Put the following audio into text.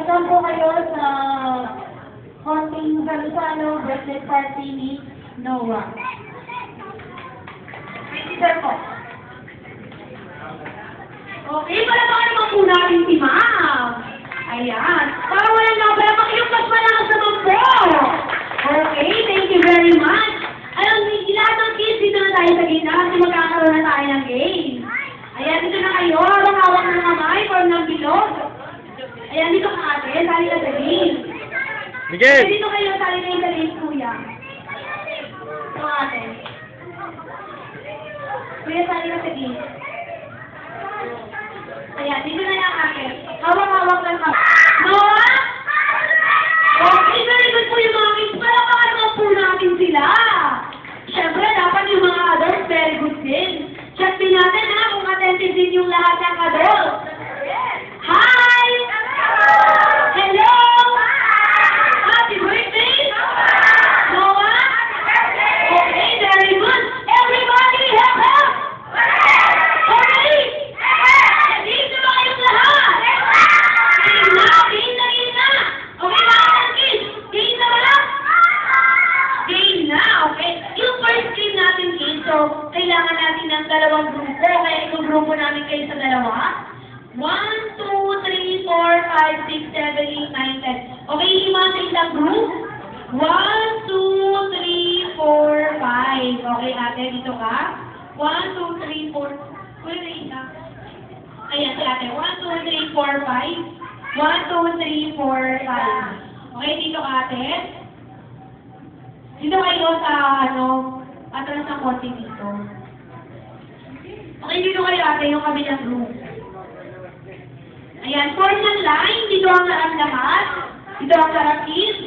Welcome po kayo sa konting Salo-Salo birthday party ni Noah. Sir po. Okay, palamakan naman po natin si Ma'am. Ayan. Para walang nabaya, makiyukas pa lang sa mambo. Okay, thank you very much. Alam, lahat ng kids, dito na tayo sa gitna kasi magkakaroon na tayo ng game. Ayan, dito na kayo. Hawak ng kamay, form ng bilog. Ayan, dito ka ate, sali ka sa game. Miguel! Ayan, dito kayo, sali kayo sa game, kuya. Ito ate. Kuya, sali ka sa game. Ayan, dito na lang ate. Hawak-hawak lang ka. Noah! Okay, very good po yung mga kids. Palamakan naman po natin sila. Siyempre, dapat yung mga adults, very good din. Check din natin ha, kung attentive din yung lahat ng adults. Hi! Hello! Happy birthday! Noah? Okay, very good. Everybody, help up! Okay! Game na ba kayong lahat? Game na! Game na! Game na! Okay, mga kids? Game na ba lang? Game na, okay. Yung first game natin, kids, so kailangan natin ng dalawang grupo. Kaya itong grupo namin kayo sa dalawa. 1, 2, 3, 4, 5, 6, 7, 8, 9, 10. Okay, lima sa isang group. 1, 2, 3, 4, 5. Okay, ate, dito ka. 1, 2, 3, 4. Where is that? Ayan, si ate. 1, 2, 3, 4, 5. 1, 2, 3, 4, 5. Okay, dito ka, ate. Dito kayo sa, atras ng konti dito. Okay, dito kayo, ate, yung kabilang group. Ayan, form ng line. Dito ang lahat. Dito ang lahat, kids.